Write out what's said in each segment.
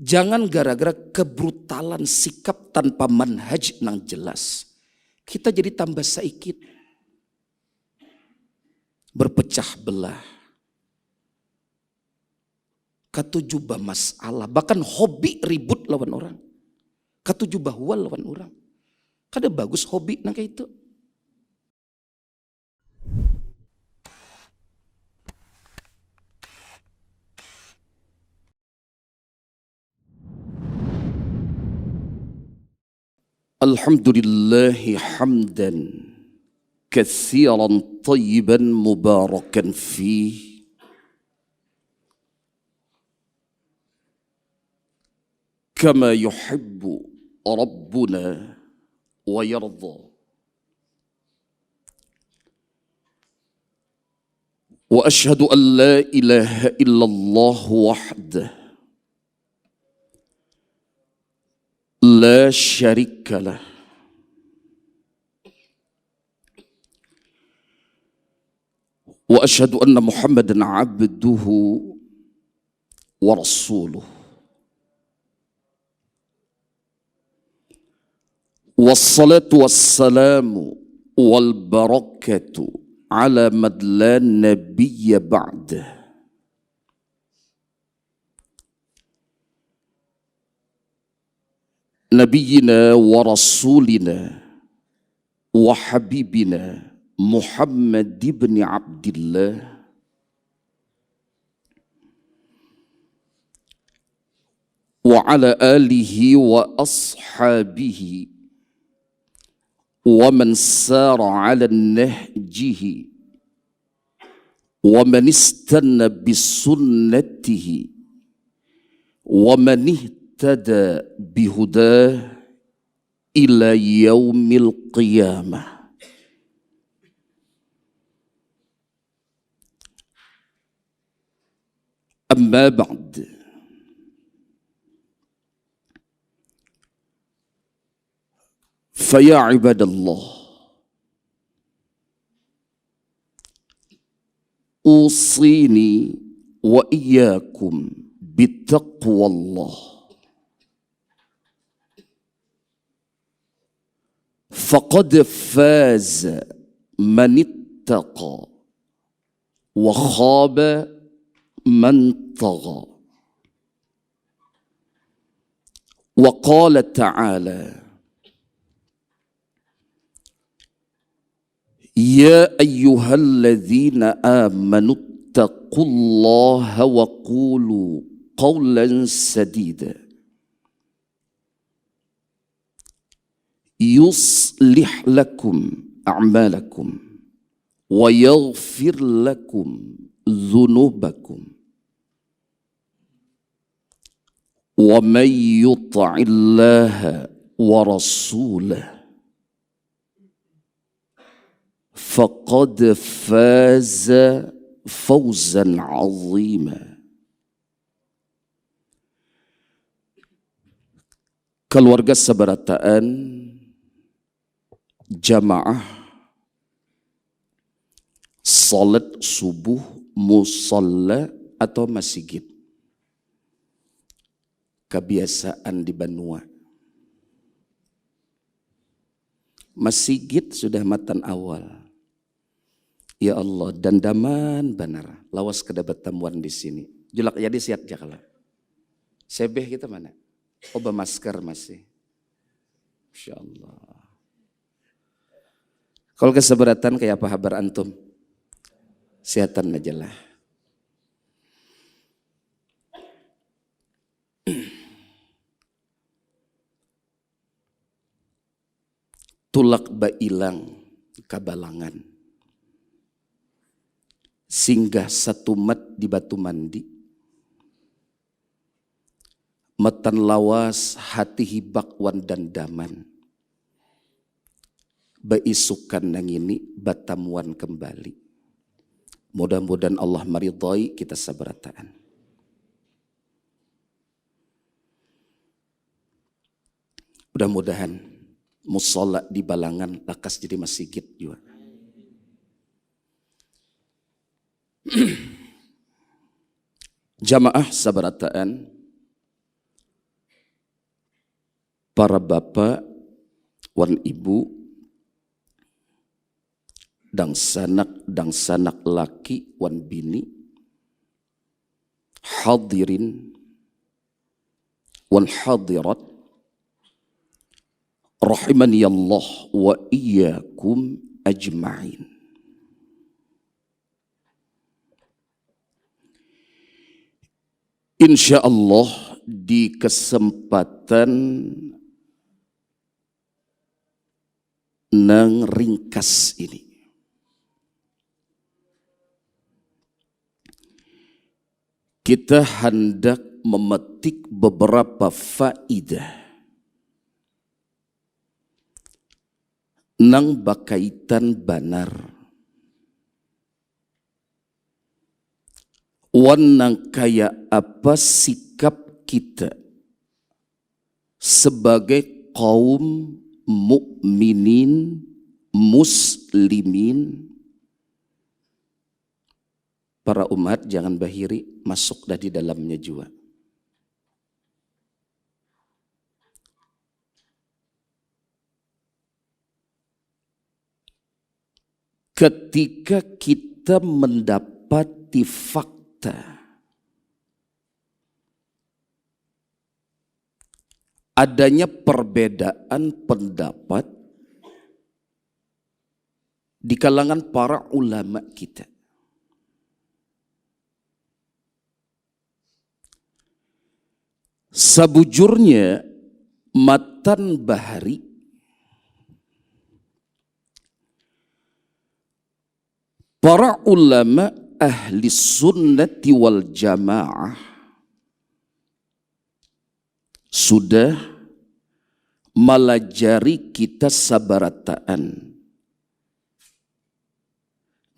Jangan gara-gara kebrutalan sikap tanpa manhaj nang jelas, kita jadi tambah saikit, berpecah belah, katujubah masalah, bahkan hobi ribut lawan orang, katujubah wal lawan orang. Kada bagus hobi nang kayak itu. Alhamdulillahi hamdan katsiran tayyiban mubarakan fih, kama yuhibbu rabbuna wa yarda. Wa ashhadu an la ilaha illallah wahdah la syarika lah, wa ashhadu anna Muhammadan abduhu wa rasuluh. Wassalatu wassalamu wal barakatu ala man la nabiyya ba'dah. Nabiyyina wa rasulina wa habibina Muhammad ibn Abdillah wa ala alihi wa ashabihi wa man sara ala nahjihi wa man istanna bisunnatihi wa man ihtada bihudah ila yaumil qiyamah. Amma ba'd. Faya ibadallah, usini wa iyyakum bittaqwallah, faqad faza man ittaqa wa khaba man tagha. Wa qala ta'ala: Ya ayyuhalladzina amanu ittaqullaha wa qulu qawlan sadida yuslih lakum a'malakum wa yaghfir lakum dhunubakum wa man yuti'illaha wa rasulahu faqad faza fawzan 'azima. Keluarga seberataan jamaah salat subuh musalla atau masjid, kebiasaan di Banua. Masjid sudah matan awal. Ya Allah, dandaman benar. Lawas kedapat tamuan di sini. Julak jadi siat jakala. Sebeh kita mana? Oba masker masih. Masya Allah. Kalau keseberatan kayak apa kabar antum? Sehatan aja lah. Tulak bailang kabalangan, singgah satu mat di batu mandi, metan lawas hati hibak wan dandaman, baisukan nang ini batamuan kembali. Mudah-mudahan Allah meridhai kita sabarataan. Mudah-mudahan musola di Balangan lakas jadi masjid juga. Jamaah sabarataan, para bapak wan ibu dang sanak laki wan bini, hadirin wal hadirat, rahimani Allah wa iyyakum ajma'in. Insya Allah di kesempatan nang ringkas ini kita hendak memetik beberapa faidah nang bakaitan banar wan nang kaya apa sikap kita sebagai kaum mukminin muslimin. Para umat jangan bahiri, masuk dah di dalamnya juga. Ketika kita mendapati fakta adanya perbedaan pendapat di kalangan para ulama kita, sabujurnya matan bahari para ulama ahli sunnati wal jamaah sudah melajari kita sabarataan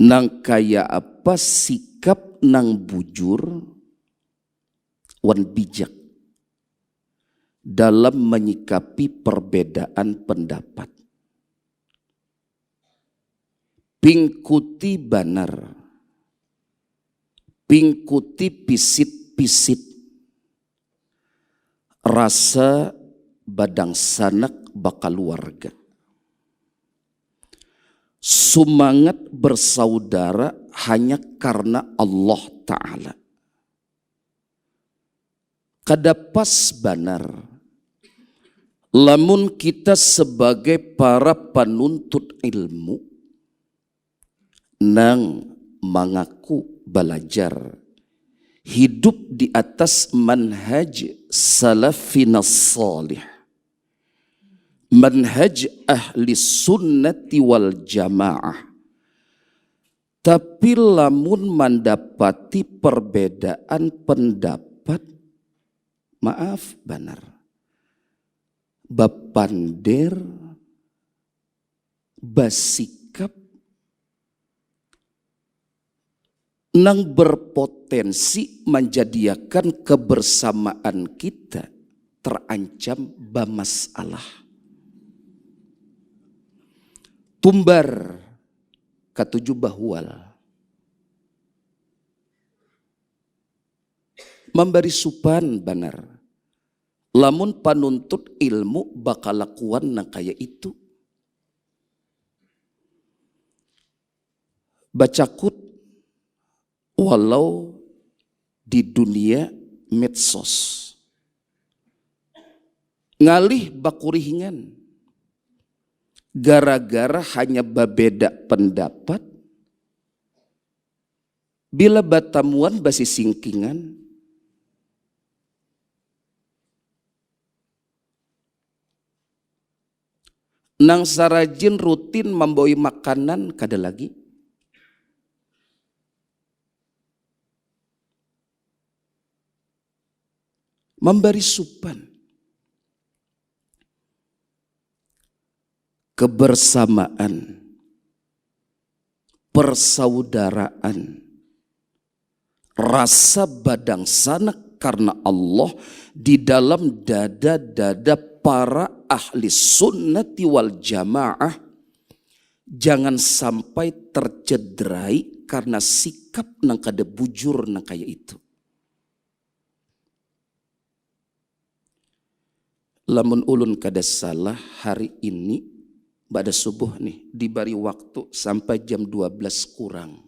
nang kaya apa sikap nang bujur wan bijak dalam menyikapi perbedaan pendapat. Pingkuti banar, pingkuti pisit-pisit rasa badang sanak bakal warga. Semangat bersaudara hanya karena Allah Ta'ala. Kadapas banar, lamun kita sebagai para penuntut ilmu nang mengaku belajar hidup di atas manhaj salafina salih, manhaj ahli sunnati wal jamaah, tapi lamun mendapati perbedaan pendapat, maaf banar, bapander basikap nang berpotensi menjadikan kebersamaan kita terancam bamasalah. Tumbar katujuh bahwal memberi supan banar, lamun panuntut ilmu bakal lakuan nang kaya itu. Bacakut walau di dunia medsos ngalih bakurihingan gara-gara hanya babeda pendapat, bila batamuan basi singkingan nang sarajin rutin membawa makanan kada lagi. Memberi supan, kebersamaan, persaudaraan, rasa badang sanak karena Allah di dalam dada-dada para ahli sunnati wal jamaah jangan sampai tercederai karena sikap nang kada bujur nang kaya itu. lamun ulun kada salah hari ini pada subuh nih diberi waktu sampai jam 12 kurang.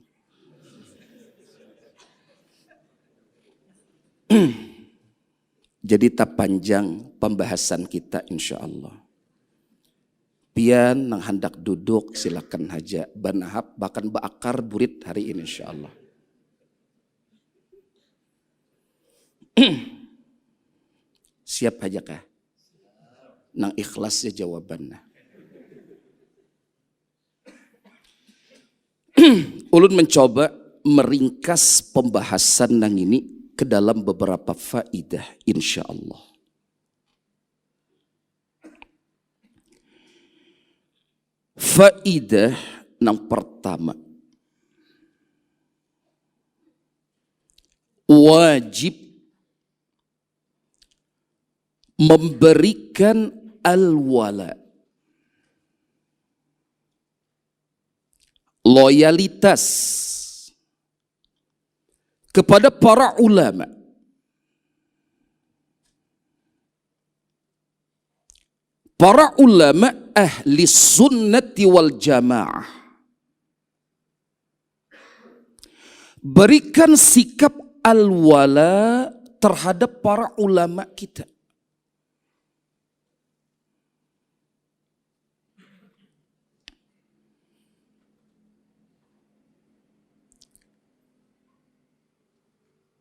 Jadi tak panjang pembahasan kita insya Allah. Pian nang hendak duduk silakan haja banahap bahkan bakar burit hari ini insya Allah. Siap aja kah? Nang ikhlas ya jawabannya. Ulun mencoba meringkas pembahasan nang ini ke dalam beberapa faidah insya Allah. Faidah yang pertama, wajib memberikan al-wala, loyalitas kepada para ulama. Para ulama ahli sunnati wal jamaah. Berikan sikap al-wala terhadap para ulama kita.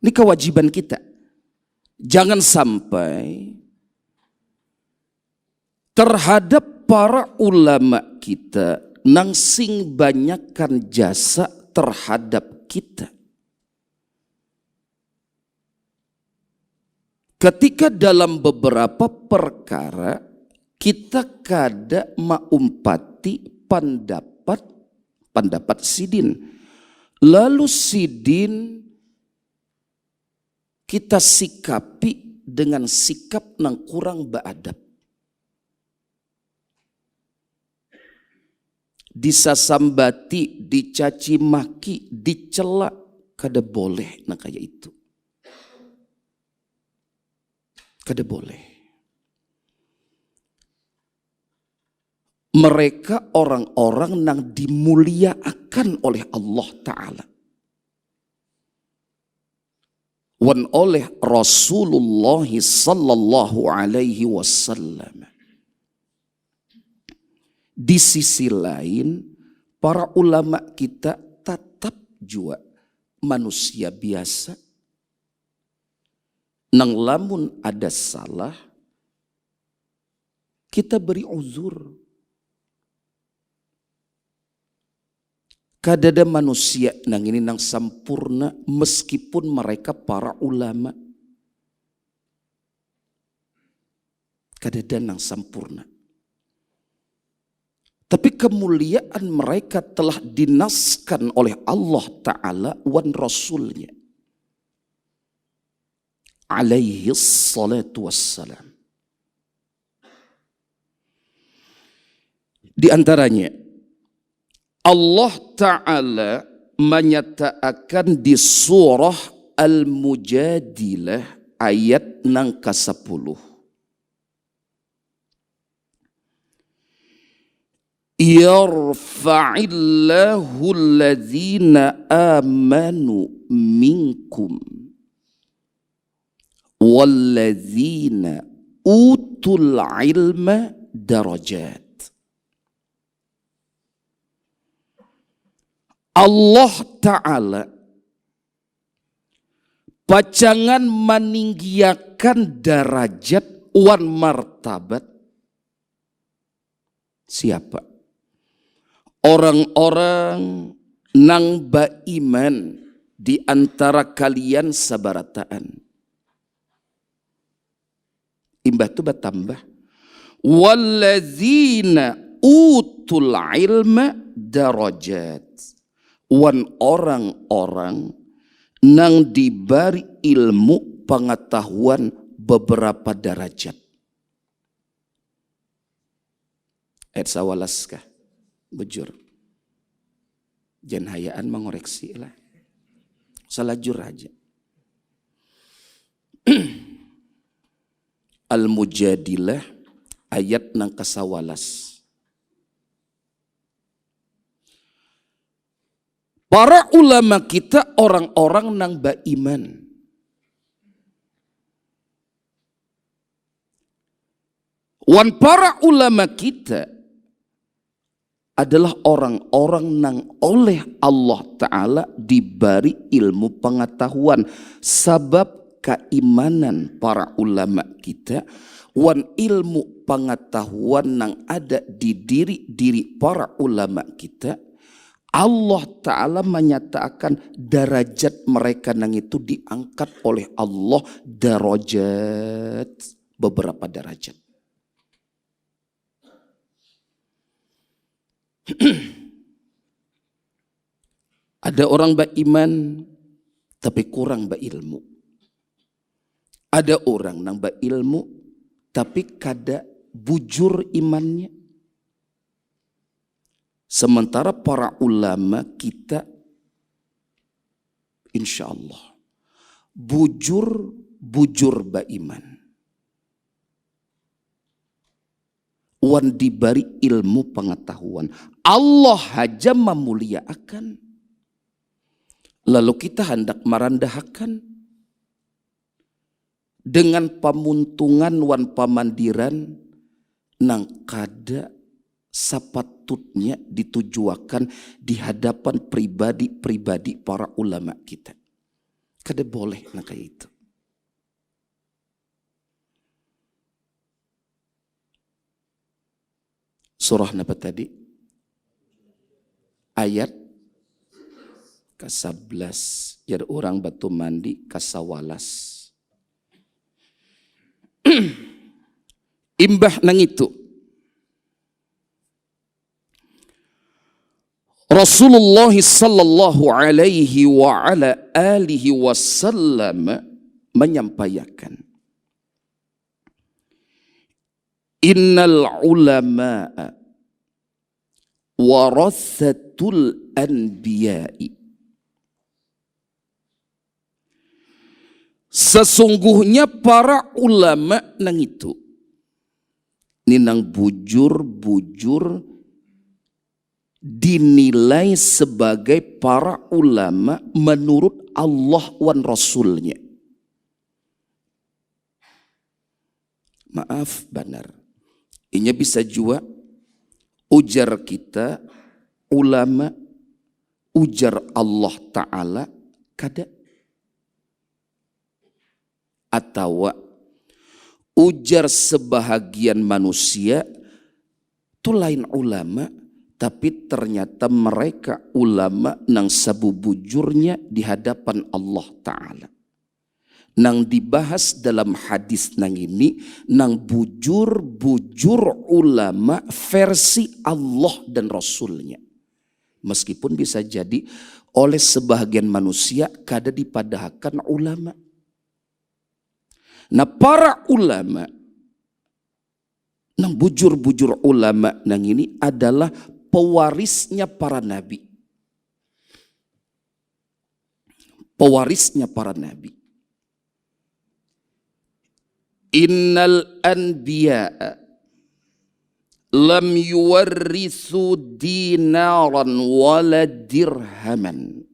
Ini kewajiban kita. Jangan sampai terhadap para ulama kita nang sing banyakkan jasa terhadap kita. Ketika dalam beberapa perkara kita kada maumpati pendapat sidin. Lalu sidin kita sikapi dengan sikap nang kurang beadab. Disasambati, dicaci maki, dicela, kada boleh nang kayak itu. Kada boleh. Mereka orang-orang nang dimuliakan oleh Allah Ta'ala. Wan oleh Rasulullah sallallahu alaihi wasallam. Di sisi lain, para ulama kita tetap juga manusia biasa. Nang lamun ada salah, kita beri uzur. Kadada manusia nang ini nang sempurna meskipun mereka para ulama. Kadada nang sempurna. Tapi kemuliaan mereka telah dinaskan oleh Allah Ta'ala wan Rasulnya. Alaihi salatu wassalam. Di antaranya, Allah Ta'ala menyatakan di surah Al-Mujadilah ayat nang ke-10. Yarfa'illahu alladhina amanu minkum walladzina utul ilma darajat. Allah Ta'ala pacangan meninggiakan derajat wan martabat siapa? Orang-orang nang baiman di antara kalian sabarataan. Imbah tu bertambah. Walladzina utul ilma darajat. Wan orang-orang nang diberi ilmu pengetahuan beberapa derajat. Ayat sawalaskah? Bujur. Jan hayaan mengoreksi lah. Salajur aja. Al-Mujadilah ayat nang kasawalas. Para ulama kita orang-orang nang beriman. Wan para ulama kita adalah orang-orang nang oleh Allah Ta'ala diberi ilmu pengetahuan. Sebab keimanan para ulama kita, wan ilmu pengetahuan nang ada di diri para ulama kita, Allah Ta'ala menyatakan derajat mereka nang itu diangkat oleh Allah derajat, beberapa derajat. Ada orang beriman tapi kurang berilmu. Ada orang nang berilmu tapi kada bujur imannya. Sementara para ulama kita insya Allah bujur beriman. Wan diberi ilmu pengetahuan. Allah haja memuliakan. Lalu kita hendak merendahkan. Dengan pamuntungan wan pamandiran nang kada sapatutnya ditujuakan di hadapan pribadi-pribadi para ulama kita. Kada boleh nang kayak itu. Surah apa tadi? Ayat ke-11. Jadi orang batu mandi kasawalas. Imbah nang itu. Rasulullah sallallahu alaihi wa ala alihi wasallam menyampaikan, innal ulama'a warathatul anbiya'i. Sesungguhnya para ulama nang itu, ini nang bujur dinilai sebagai para ulama menurut Allah wan Rasulnya. Maaf benar. Inya bisa juga ujar kita ulama, ujar Allah Ta'ala kada. Atau ujar sebahagian manusia itu lain ulama, tapi ternyata mereka ulama nang sabubujurnya di hadapan Allah Ta'ala. Nang dibahas dalam hadis nang ini, nang bujur ulama versi Allah dan Rasulnya. Meskipun bisa jadi oleh sebahagian manusia kada dipadahkan ulama. Nah para ulama, nang bujur ulama nang ini adalah pewarisnya para nabi. Pewarisnya para nabi. Innal anbiya'a lam yuwarrithu dinaran wala dirhaman.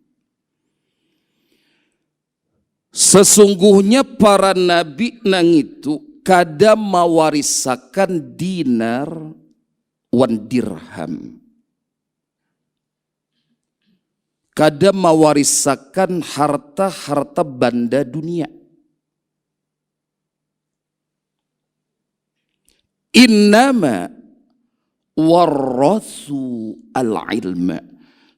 Sesungguhnya para nabi nang itu kada mewarisakan dinar wan dirham. Kada mewarisakan harta benda dunia. Innama warathu al-ilma.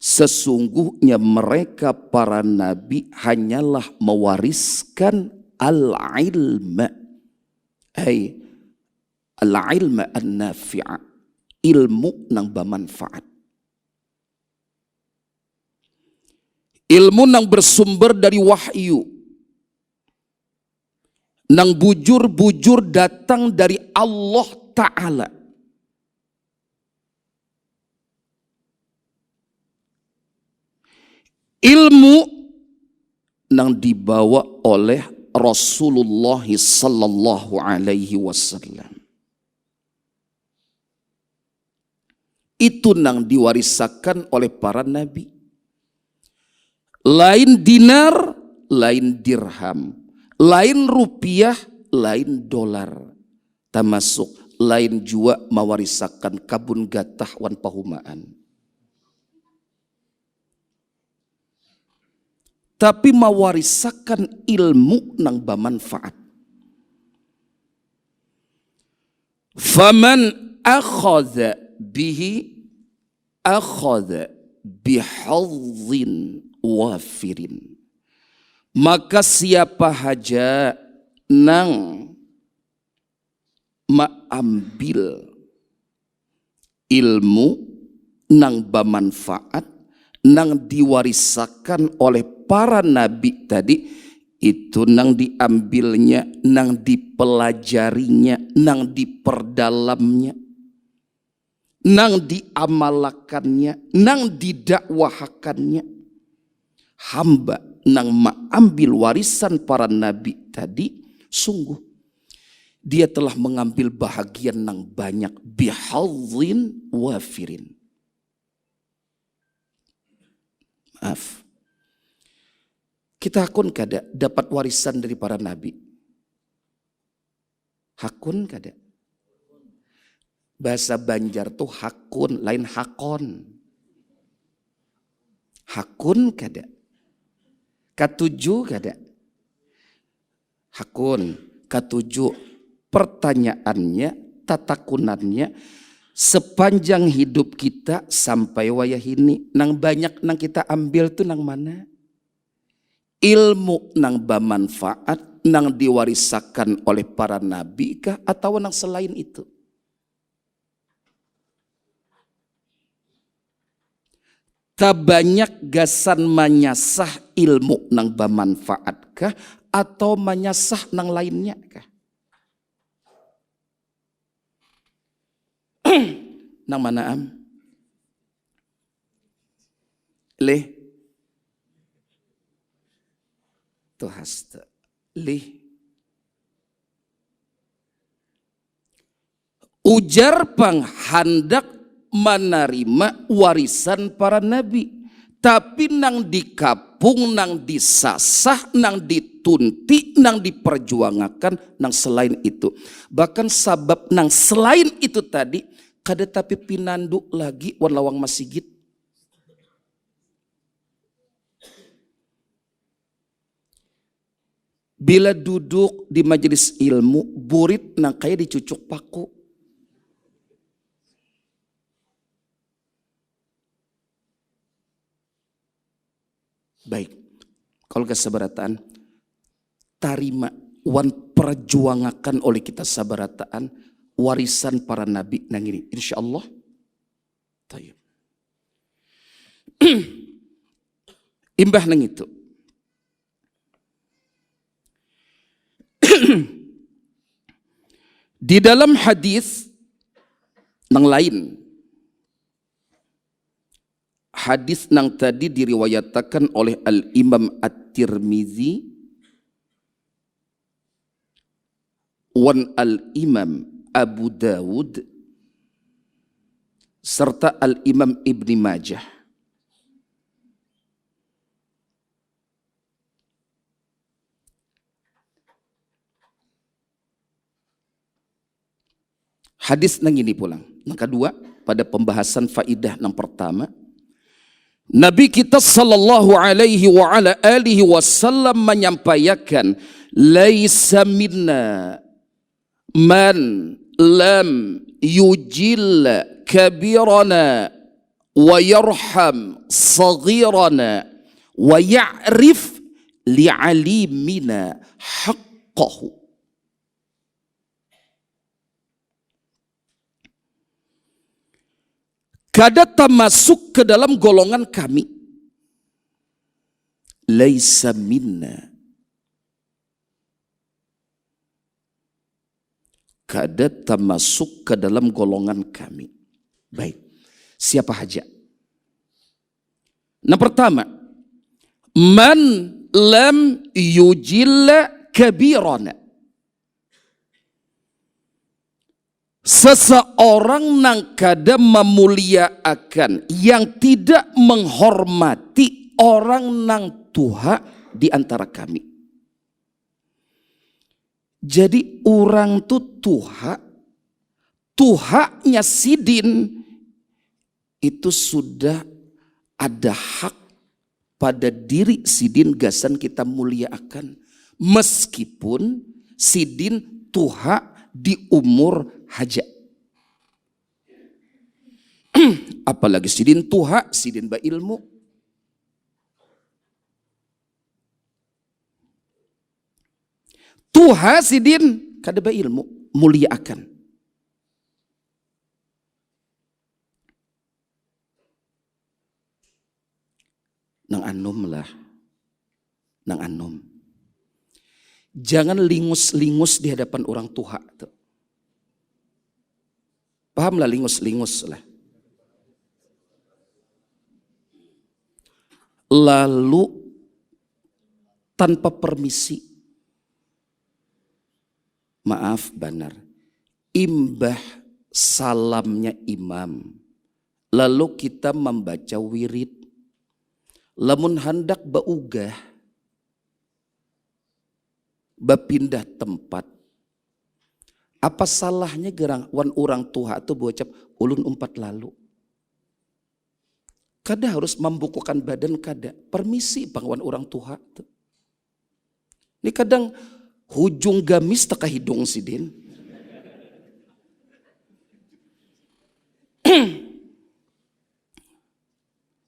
Sesungguhnya mereka para nabi hanyalah mewariskan al-ilma. Ay al-ilma an-nafi'a. Ilmu nang bermanfaat. Ilmu nang bersumber dari wahyu. Nang bujur datang dari Allah Ta'ala. Ilmu nang dibawa oleh Rasulullah sallallahu alaihi wasallam. Itu nang diwarisakan oleh para nabi. Lain dinar, lain dirham, lain rupiah, lain dolar. Termasuk lain jua mawarisakan kabun gatah wan pahumaan. Tapi mawarisakan ilmu nang bermanfaat. Faman akhadha bihi akhadha bihadzin wafirin. Maka siapa haja nang maambil ilmu nang bermanfaat nang diwarisakan oleh para nabi tadi, itu nang diambilnya, nang dipelajarinya, nang diperdalamnya, nang diamalakannya, nang didakwahakannya. Hamba nang mengambil warisan para nabi tadi, sungguh dia telah mengambil bahagian nang banyak, bihadzin wafirin. Maaf, kita hakun kada dapat warisan dari para nabi? Hakun kada? Bahasa Banjar tuh hakun, lain hakon. Hakun kada? Katuju kada? Hakun. Katuju. Pertanyaannya, tatakunannya, sepanjang hidup kita sampai wayah ini, nang banyak nang kita ambil tuh nang mana? Ilmu nang bermanfaat, nang diwarisakan oleh para nabi kah, atau nang selain itu? Tak banyak gasan manyasah ilmu nang bermanfaat kah, atau manyasah nang lainnya kah? Nang mana am? Leh. Tuh hasta. Leh. Ujar pang hendak menerima warisan para nabi. Tapi nang dikapung, nang disasah, nang ditunti, nang diperjuangkan, nang selain itu. Bahkan sabab nang selain itu tadi, kada tapi pinanduk lagi wan lawang masigit. Bila duduk di majelis ilmu, burit nang kaya dicucuk paku. Baik, kalau kesabarataan, tarima wan perjuangakan oleh kita sabarataan warisan para nabi nang ini, insya Allah. Tayyib. Imbah nang itu. Di dalam hadis nang lain, hadis nang tadi diriwayatkan oleh Al-Imam At-Tirmizi wan Al-Imam Abu Dawud serta Al-Imam Ibni Majah. Hadis nang ini pulang. Nang kedua, pada pembahasan faidah nang pertama, Nabi kita sallallahu alaihi wa ala alihi wasallam menyampaikan, laisa minna man lam yujil kabirana wa yarham saghirana wa ya'rif li'alimina haqqahu. Kada termasuk ke dalam golongan kami. Laisa minna. Kada termasuk ke dalam golongan kami. Baik. Siapa haja? Nah, pertama, man lam yujilla kabirana. Seseorang nang kada memuliakan, yang tidak menghormati orang nang tuha di antara kami. Jadi orang tu tuhanya sidin itu sudah ada hak pada diri sidin gasan kita muliakan, meskipun sidin tuha di umur haja. Apalagi sidin tuha, sidin ba ilmu. Tuha sidin kada ba ilmu, muliakan. Nang anum lah, nang anum. Jangan lingus-lingus di hadapan orang tuha tuh. Pahamlah lingus-lingus lah. Lalu tanpa permisi, maaf benar, imbah salamnya imam, lalu kita membaca wirid, lamun hendak baugah, bapindah tempat, apa salahnya gerang wan orang tua tu bocap ulun umpat lalu. Kada harus membukukan badan, kada permisi pangwan orang tua tu. Ini kadang hujung gamis teka hidung sidin.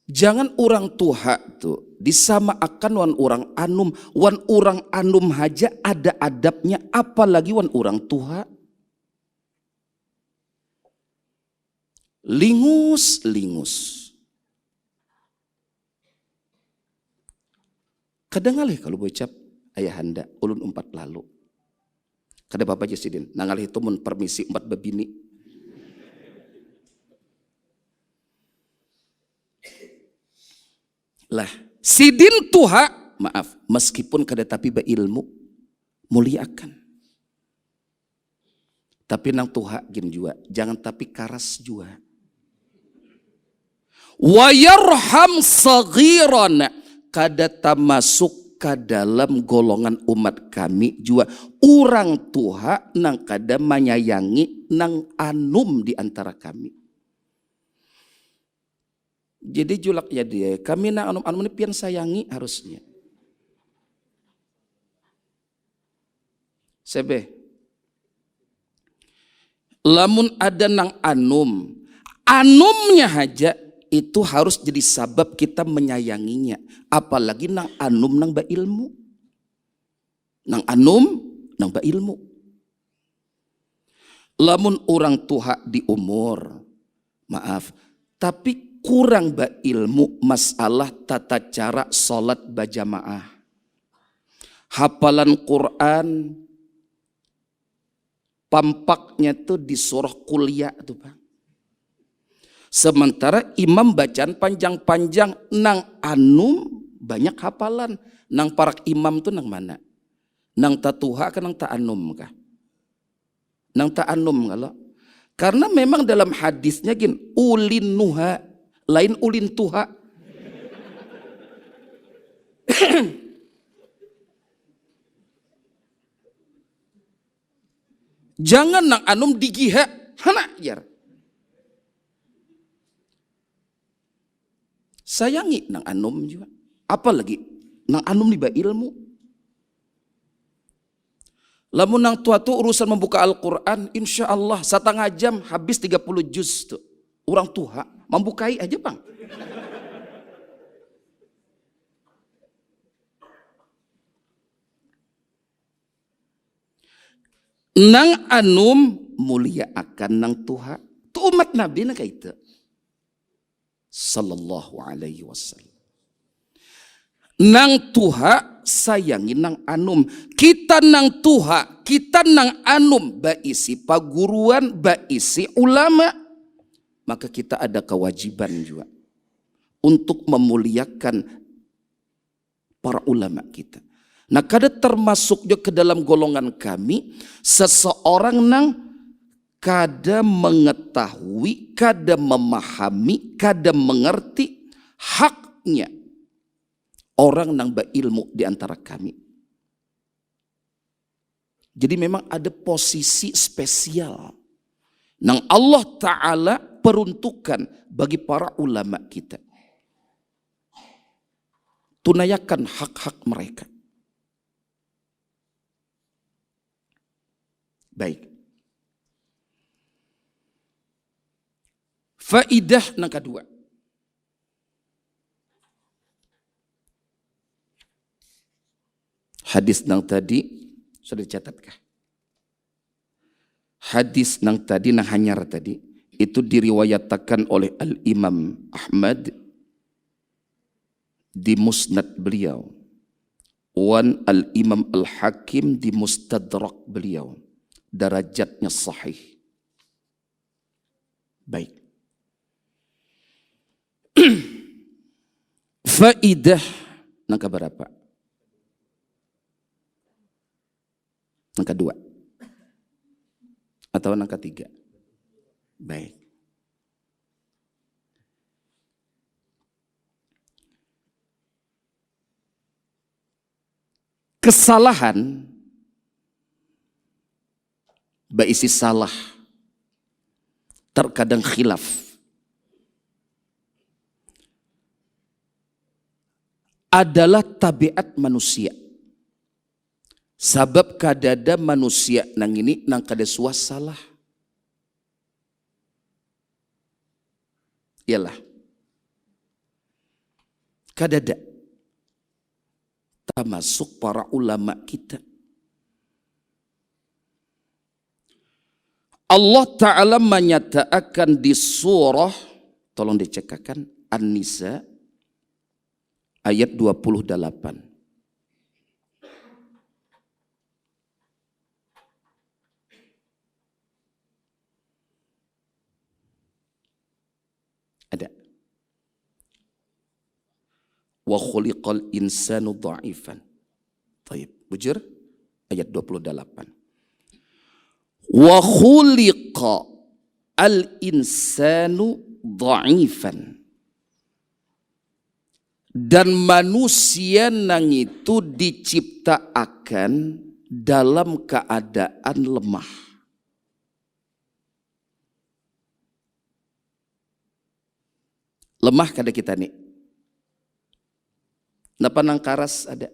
Jangan orang tua tu disamakan wan orang anum haja ada adabnya, apalagi wan orang tua. Lingus. Kadang ngalih kalau bocap ayahanda ulun umpat lalu. Kada apa-apa aja sidin, nangalih itu mun permisi umpat babini. Lah, sidin tuha, maaf, meskipun kada tapi ba ilmu, muliakan. Tapi nang tuha gin jua, jangan tapi karas jua. Wa yarham saghiran, kada termasuk ke dalam golongan umat kami jua orang tuha nang kada menyayangi nang anum di antara kami. Jadi julak ya dia, kami nang anum ini pian sayangi harusnya. Sebe, lamun ada nang anumnya haja itu harus jadi sabab kita menyayanginya, apalagi nang anum nang ba ilmu, nang anum nang ba ilmu. Lamun orang tua di umur, maaf, tapi kurang ba ilmu masalah tata cara salat berjamaah, hafalan Quran, pampaknya tuh di surah kuliah tuh Bang. Sementara imam bacaan panjang-panjang, nang anum banyak hafalan. Nang parak imam tuh nang mana? Nang tatuha ke nang ta'anum kah? Nang ta'anum kalau. Karena memang dalam hadisnya gin, ulin nuha, lain ulin tuha. Jangan nang anum digiha, hana jar. Sayangi nang anum juga. Apalagi nang anum liba ilmu. Lamun nang tua tu urusan membuka Al-Quran, insya Allah 1,5 jam habis 30 juz tuh. Orang tua membukai aja Bang. Nang anum mulia akan nang tuha. Tu umat Nabi na kaita. Sallallahu alaihi wasallam. Nang tuha sayangi nang anum. Kita nang tuha, kita nang anum, baisi paguruan, baisi ulama. Maka kita ada kewajiban juga untuk memuliakan para ulama kita. Nah, kada termasuk juga ke dalam golongan kami seseorang nang kada mengetahui, kada memahami, kada mengerti haknya orang nang berilmu di antara kami. Jadi memang ada posisi spesial nang Allah Ta'ala peruntukan bagi para ulama kita. Tunaikan hak-hak mereka. Baik. Faidah yang kedua. Hadis yang tadi sudah dicatatkah? Hadis yang tadi nang hanyar tadi itu diriwayatkan oleh Al-Imam Ahmad di Musnad beliau, wan Al-Imam Al-Hakim di Mustadrak beliau. Derajatnya sahih. Baik. Faidah yang keberapa? Yang kedua atau yang ketiga? Baik. Kesalahan berisi salah, terkadang khilaf, adalah tabiat manusia. Sebab kadada manusia nang ini nang kada suah salah. Ialah kadada termasuk para ulama kita. Allah Ta'ala menyatakan di surah, tolong dicekakan, An-Nisa ayat 28. Ada. Wa khuliqal insanu dha'ifan. Baik, bujur ayat 28. Wa khuliqa al-insanu dha'ifan. Dan manusia nang itu diciptakan dalam keadaan lemah. Lemah kada kita nih. Napa nang karas ada?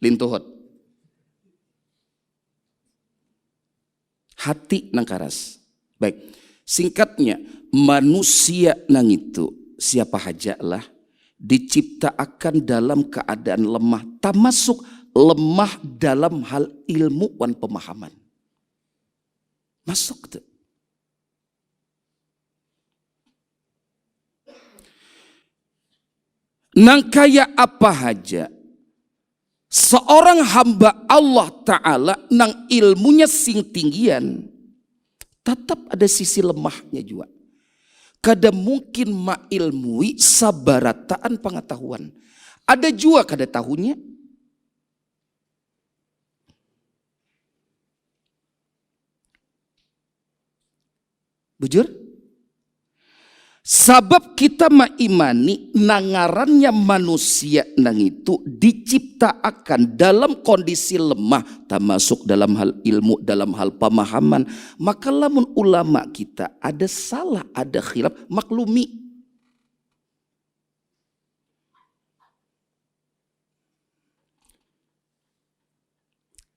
Lintuhot. Hati nang karas. Baik. Singkatnya, manusia nang itu siapa hajalah diciptakan dalam keadaan lemah, termasuk lemah dalam hal ilmu dan pemahaman. Masuk tuh. Nang kaya apa haja seorang hamba Allah Ta'ala nang ilmunya sing tinggian, tetap ada sisi lemahnya juga. Kada mungkin mailmui sabarataan pengetahuan. Ada juga kada tahunya. Bujur? Sabab kita maimani nangarannya manusia nang itu diciptakan dalam kondisi lemah, termasuk dalam hal ilmu, dalam hal pemahaman. Maka lamun ulama kita ada salah, ada khilaf, maklumi.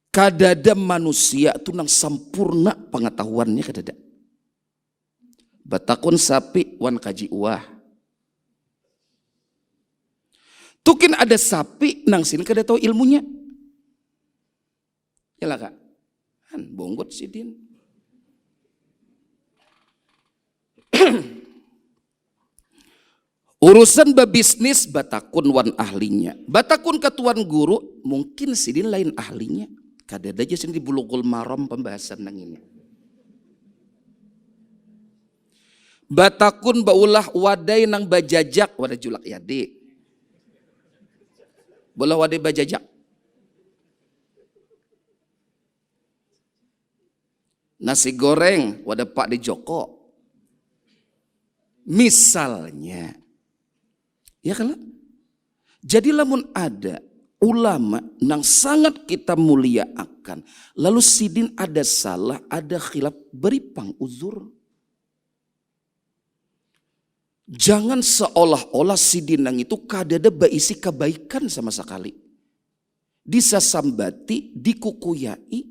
Kadada manusia itu nang sempurna pengetahuannya kadada. Batakun sapi wan kaji uah. Tukin ada sapi nang sini kada tahu ilmunya. Yalah kak. Han bonggot si din. Urusan babisnis batakun wan ahlinya. Batakun ketuan guru mungkin si din lain ahlinya. Kada aja sini di Bulughul Maram pembahasan nang ini. Batakun baulah wadai nang bajajak wadah julak yade. Bola wade bajajak. Nasi goreng wadah Pak di Joko. Misalnya. Ya kan? Jadi lamun ada ulama yang sangat kita mulia akan. Lalu sidin ada salah, ada khilaf, beri pang uzur. Jangan seolah-olah sidin yang itu kadada baisi kebaikan sama sekali. Disasambati, dikukuyai.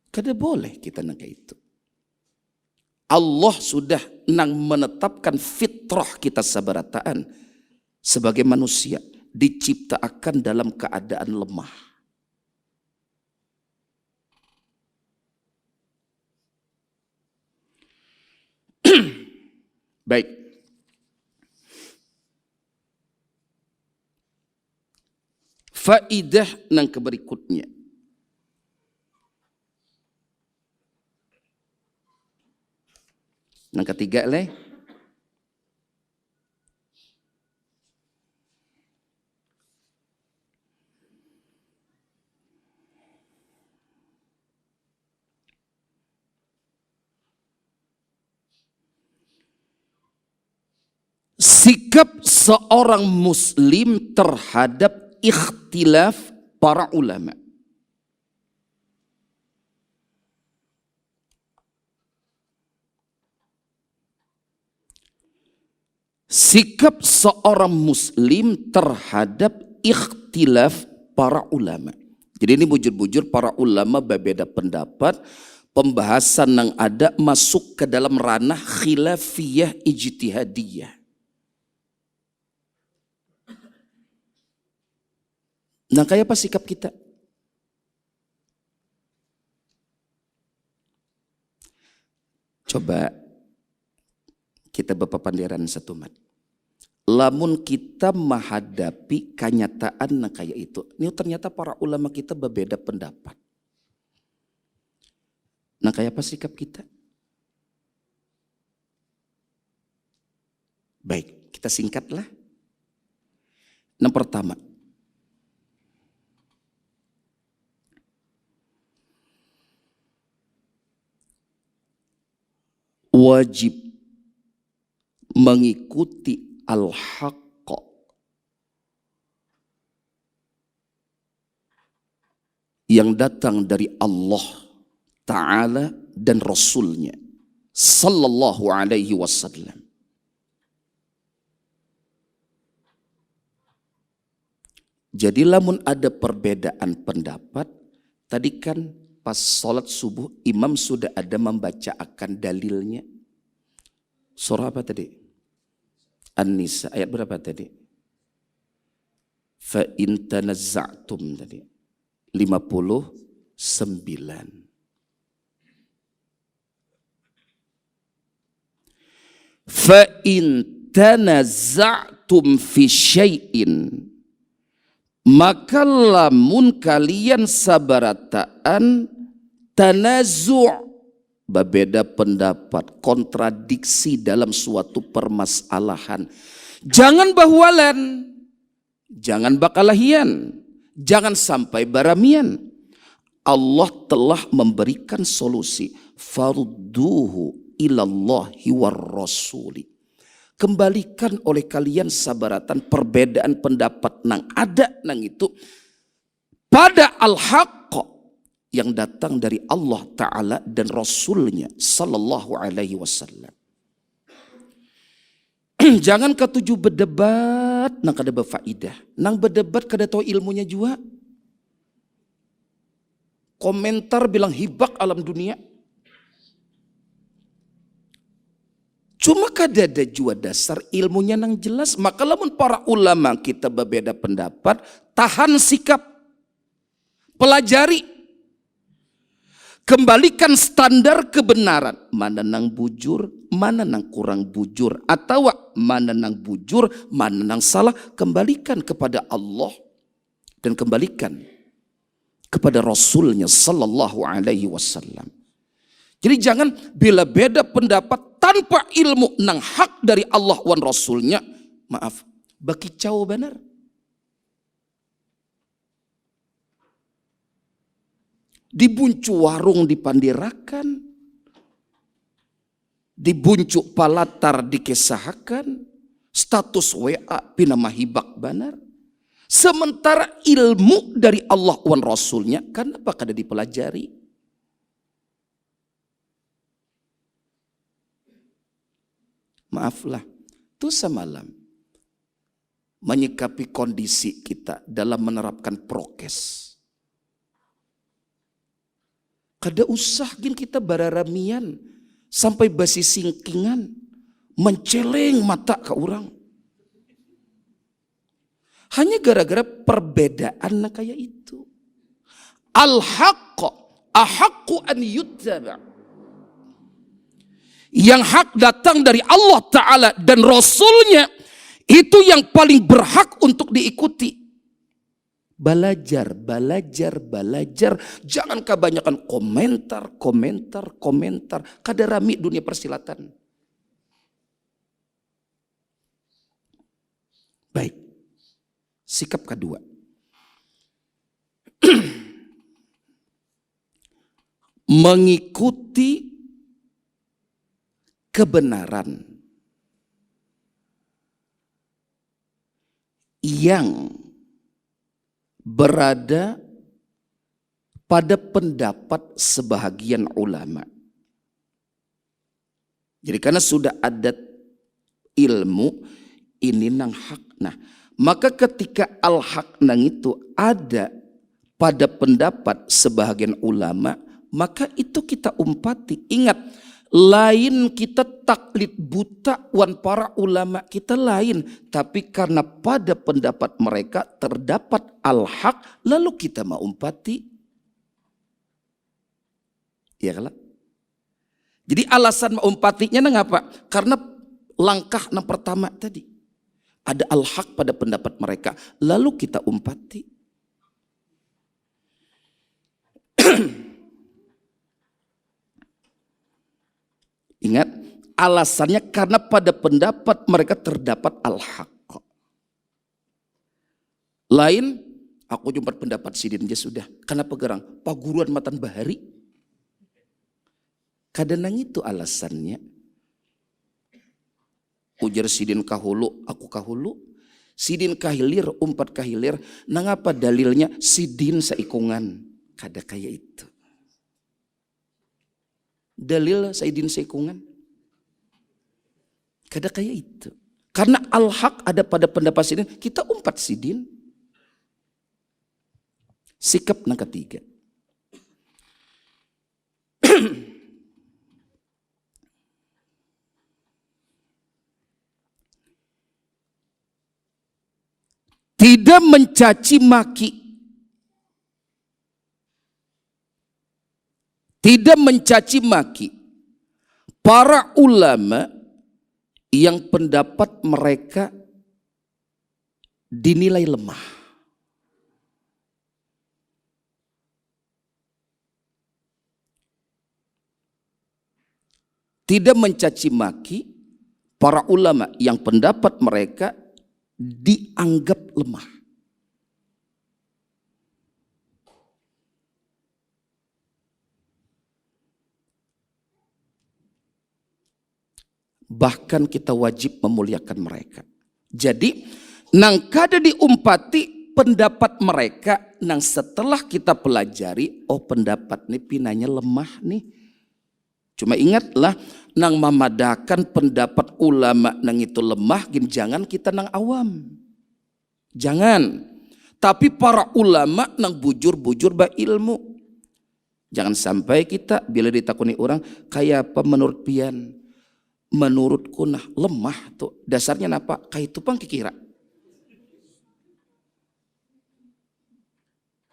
Kada boleh kita nang itu. Allah sudah nang menetapkan fitrah kita sabarataan sebagai manusia diciptakan dalam keadaan lemah. Baik. Faidah nang keberikutnya. Nang ketiga leh. Sikap seorang muslim terhadap ikhtilaf para ulama. Sikap seorang muslim terhadap ikhtilaf para ulama. Jadi ini bujur-bujur para ulama berbeda pendapat. Pembahasan yang ada masuk ke dalam ranah khilafiyah ijtihadiyah. Nah kayak apa sikap kita? Coba kita berpapandiran satu mat. Lamun kita menghadapi kenyataan kayak itu. Ini ternyata para ulama kita berbeda pendapat. Nah kayak apa sikap kita? Baik, kita singkatlah. Yang pertama. Wajib mengikuti al-haqq yang datang dari Allah Ta'ala dan Rasulnya Sallallahu alaihi wasallam. Jadi lamun ada perbedaan pendapat, tadi kan pas sholat subuh imam sudah ada membaca akan dalilnya. Surah apa tadi? An-Nisa ayat berapa tadi? Fa in tanazza'tum tadi 59. Fa in tanazza'tum fi syai'in, maka lamun kalian sabarataan tanazu' berbeda pendapat, kontradiksi dalam suatu permasalahan, jangan bahwalan, jangan bakalahian, jangan sampai baramian. Allah telah memberikan solusi. Farudduhu ilallahi war rasuli. Kembalikan oleh kalian sabaratan perbedaan pendapat nang ada nang itu pada al-haqq yang datang dari Allah Ta'ala dan Rasulnya Sallallahu alaihi wasallam. Jangan ketujuh berdebat nang kada berfaedah. Nang berdebat kada tahu ilmunya juga. Komentar bilang hibak alam dunia. Cuma kada ada jua dasar ilmunya nang jelas. Maka lamun para ulama kita berbeda pendapat, tahan sikap, pelajari, kembalikan standar kebenaran. Mana nang bujur, mana nang kurang bujur, atau mana nang bujur, mana nang salah, kembalikan kepada Allah dan kembalikan kepada Rasulnya Sallallahu alaihi wasallam. Jadi jangan bila beda pendapat tanpa ilmu nang hak dari Allah wan Rasulnya, maaf, Bakicau benar. Dibuncu warung dipandirakan. Dibuncu palatar dikesahkan. Status WA pinama hibak benar. Sementara ilmu dari Allah wan Rasulnya kenapa kada dipelajari? Maaflah, tuh semalam menyikapi kondisi kita dalam menerapkan prokes. Kada usah gin kita bararamian sampai basi singkingan menceleng mata ke orang. Hanya gara-gara perbedaan kayak itu. Al-haqq ahaqqu an yuttaba. Yang hak datang dari Allah Ta'ala dan Rasulnya, itu yang paling berhak untuk diikuti. Belajar. Jangan kebanyakan komentar. Kada rami dunia persilatan. Baik. Sikap kedua. Mengikuti kebenaran yang berada pada pendapat sebahagian ulama. Jadi karena sudah ada ilmu ini nang hak. Nah, maka ketika al-haq nang itu ada pada pendapat sebahagian ulama, maka itu kita umpati. Ingat, lain kita taklid buta wan para ulama kita lain. Tapi karena pada pendapat mereka terdapat al-haq, lalu kita mau umpati. Ya kalau? Jadi alasan mau umpatinya nang apa? Karena langkah yang pertama tadi. Ada al-haq pada pendapat mereka. Lalu kita umpati. Ingat, alasannya karena pada pendapat mereka terdapat al-haq. Lain, aku jumpa pendapat sidin aja sudah. Kenapa gerang? Paguruan matan bahari. Kadang itu alasannya. Ujar sidin kahulu, aku kahulu. Sidin kahilir, umpat kahilir. Nangapa dalilnya sidin seikungan. Kada kayak itu. Dalil sidin seikungan. Kada kayak itu. Karena al-haq ada pada pendapat sidin. Kita umpat sidin. Sikap yang ketiga. Tidak mencaci maki. Tidak mencaci maki para ulama yang pendapat mereka dinilai lemah. Tidak mencaci maki para ulama yang pendapat mereka dianggap lemah. Bahkan kita wajib memuliakan mereka. Jadi, nang kada diumpati pendapat mereka, nang setelah kita pelajari, oh pendapat nih pinanya lemah nih. Cuma ingatlah, nang memadakan pendapat ulama nang itu lemah, jangan kita nang awam. Jangan. Tapi para ulama nang bujur-bujur ba ilmu. Jangan sampai kita bila ditakuni orang, kayak apa menurut pian? Menurutku nah lemah tuh. Dasarnya apa? Kayak itu pang kikira.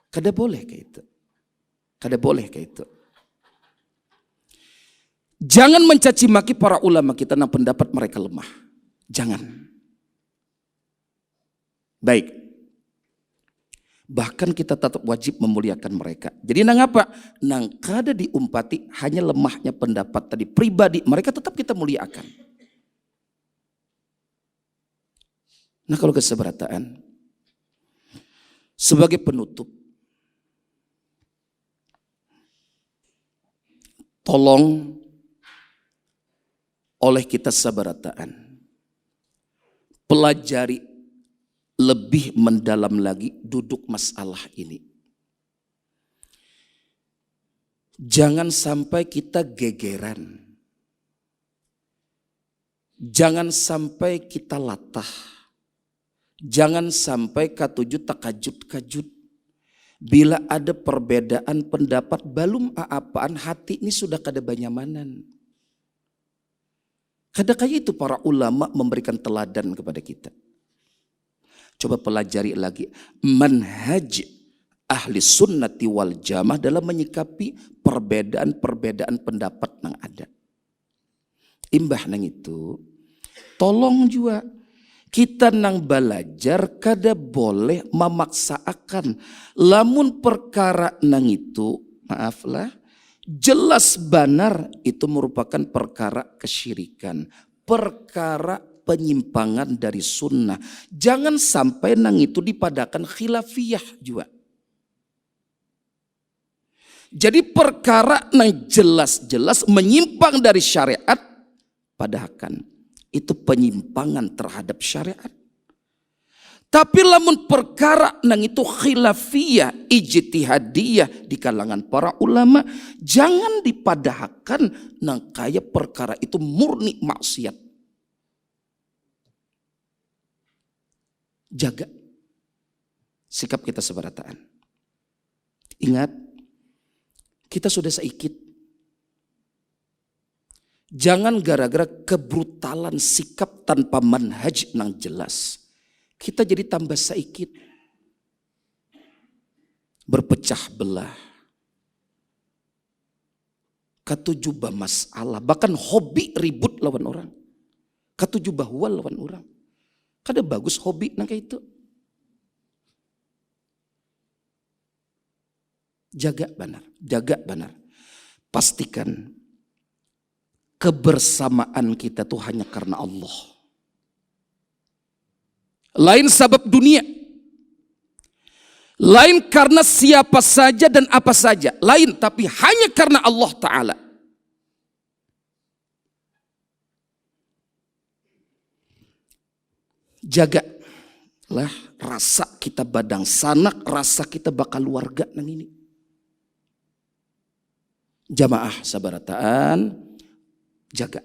Kada boleh kayak itu. Kada boleh kayak itu. Jangan mencaci maki para ulama kita nang pendapat mereka lemah. Jangan. Baik. Bahkan kita tetap wajib memuliakan mereka. Jadi nang apa? Nang kada diumpati hanya lemahnya pendapat tadi pribadi, mereka tetap kita muliakan. Nah kalau keseberataan, sebagai penutup, tolong oleh kita sabarataan, pelajari lebih mendalam lagi duduk masalah ini. Jangan sampai kita gegeran. Jangan sampai kita latah. Jangan sampai katuju takajut-kajut. Bila ada perbedaan pendapat balum apaan hati ini sudah kada banyamanan. Kadang-kadang itu para ulama memberikan teladan kepada kita. Coba pelajari lagi manhaj ahli sunnati wal jamaah dalam menyikapi perbedaan-perbedaan pendapat yang ada. Imbah nang itu, tolong juga kita nang belajar kada boleh memaksakan. Lamun perkara nang itu, maaflah, jelas benar itu merupakan perkara kesyirikan, perkara penyimpangan dari sunnah. Jangan sampai nang itu dipadakan khilafiyah juga. Jadi perkara nang jelas-jelas menyimpang dari syariat, padahal itu penyimpangan terhadap syariat. Tapi lamun perkara nang itu khilafiyah, ijtihadiyah di kalangan para ulama, jangan dipadahkan nang kaya perkara itu murni maksiat. Jaga sikap kita seberataan. Ingat, kita sudah seikit. Jangan gara-gara kebrutalan sikap tanpa manhaj nang jelas, kita jadi tambah seikit. Berpecah belah. Katujubah masalah. Bahkan hobi ribut lawan orang. Katujubah wal lawan orang. Kada bagus hobi nang kayak itu. Jaga benar. Jaga benar. Pastikan kebersamaan kita tuh hanya karena Allah. Lain sebab dunia. Lain karena siapa saja dan apa saja. Lain tapi hanya karena Allah Ta'ala. Jagalah rasa kita badang sanak, rasa kita bakal warga nang ini. Jamaah sabarataan, jaga.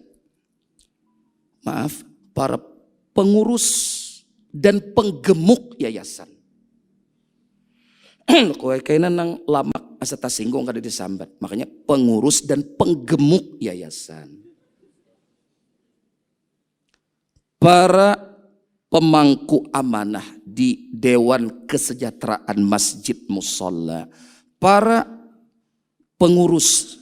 Maaf, para pengurus dan penggemuk yayasan. Kayaknya nang lamak asa tasinggung kada disambat. Makanya pengurus dan penggemuk yayasan. Para pemangku amanah di Dewan Kesejahteraan Masjid Musholla, para pengurus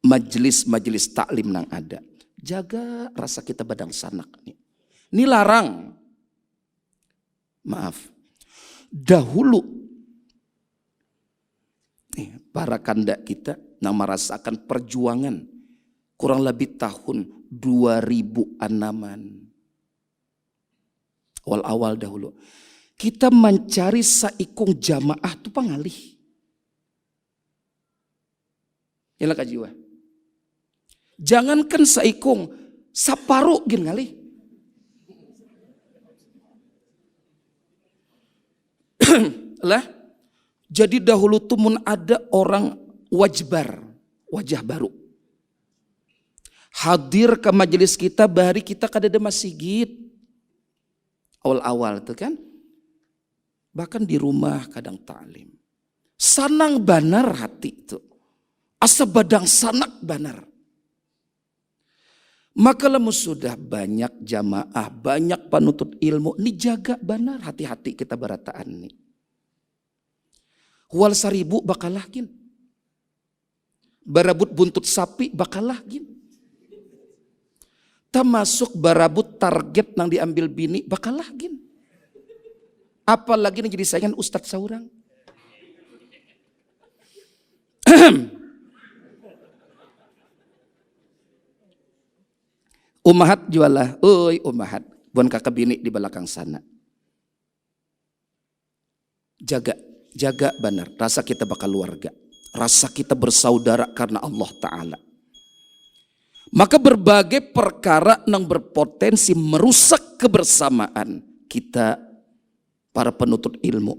majelis-majelis taklim yang ada, jaga rasa kita badang sanak. Ini larang. Maaf. Dahulu para kandak kita yang merasakan perjuangan kurang lebih tahun 2006-an. Awal-awal dahulu kita mencari saikung jamaah tu pangalih. Yalah kajiwa. Jangankan saikung, saparu gin ngalih. Lah, jadi dahulu tuh mun ada orang wajbar, wajah baru. Hadir ke majelis kita, bahari kita kadada masjid. Awal-awal itu kan, bahkan di rumah kadang ta'lim. Sanang banar hati itu. Asa badang sanak banar. Maka lemu sudah banyak jamaah, banyak penuntut ilmu. Ini jaga banar hati-hati kita barataan nih. Wal seribu bakalah gin. Barabut buntut sapi bakalah gin. Termasuk barabut target yang diambil bini bakalah gin. Apalagi nih jadi saingan ustadz saurang. Umahat jualah, umahat, buan kakak bini di belakang sana. Jaga benar. Rasa kita bakal keluarga. Rasa kita bersaudara karena Allah Ta'ala. Maka berbagai perkara yang berpotensi merusak kebersamaan kita para penuntut ilmu.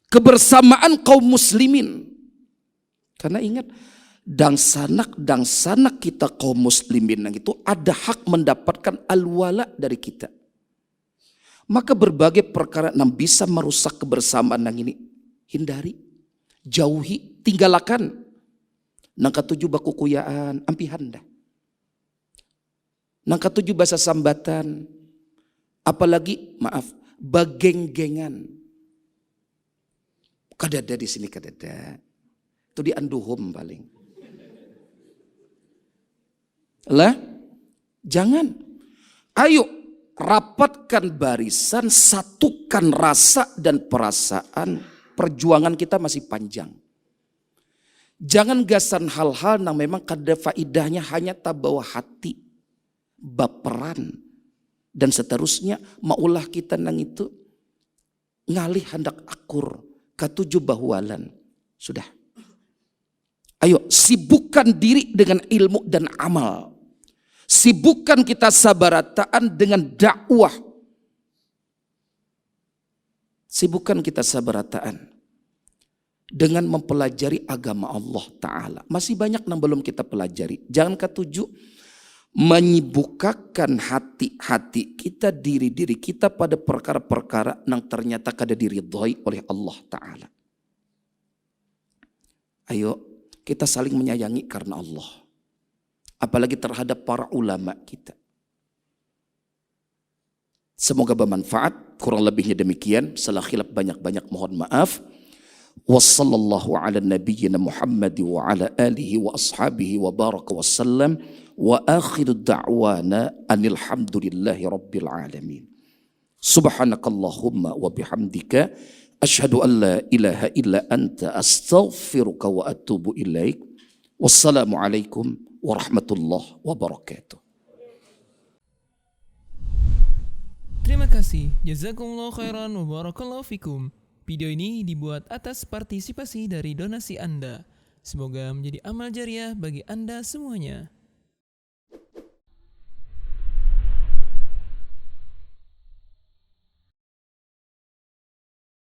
Kebersamaan kaum muslimin. Karena ingat, dangsanak kita kaum muslimin yang itu ada hak mendapatkan al-wala dari kita. Maka berbagai perkara yang bisa merusak kebersamaan yang ini, hindari, jauhi, tinggalkan. Nang ketujuh bakukuyaan, ampihanda. Nang ketujuh bahasa sambatan, apalagi bageng-gengan. Kadada di sini kadada. Itu di anduhum paling. Lah, jangan. Ayo rapatkan barisan, satukan rasa dan perasaan. Perjuangan kita masih panjang. Jangan gasan hal-hal yang memang kada faidahnya hanya tabawa hati, baperan, dan seterusnya. Maulah kita nang itu ngalih hendak akur, katujuh bahwalan. Sudah. Ayo sibukkan diri dengan ilmu dan amal. Sibukkan kita sabarataan dengan dakwah. Sibukkan kita sabarataan dengan mempelajari agama Allah Ta'ala. Masih banyak yang belum kita pelajari. Jangan ketujuh menyibukkan hati-hati kita, diri-diri kita pada perkara-perkara yang ternyata kada diridhoi oleh Allah Ta'ala. Ayo kita saling menyayangi karena Allah. Apalagi terhadap para ulama kita. Semoga bermanfaat. Kurang lebihnya demikian. Salah khilaf banyak-banyak mohon maaf. Wassallallahu ala nabiyyina Muhammad wa ala alihi wa ashabihi wa baraka wa sallam. Wa akhiru da'wana anil hamdulillahi rabbil alamin. Subhanakallahumma wa bihamdika. Ashhadu an la ilaha illa anta astaghfiruka wa atubu ilaik. Wassalamualaikum warahmatullahi wabarakatuh. Terima kasih. Jazakumullah khairan wa barakallahu fikum. Video ini dibuat atas partisipasi dari donasi Anda. Semoga menjadi amal jariah bagi Anda semuanya.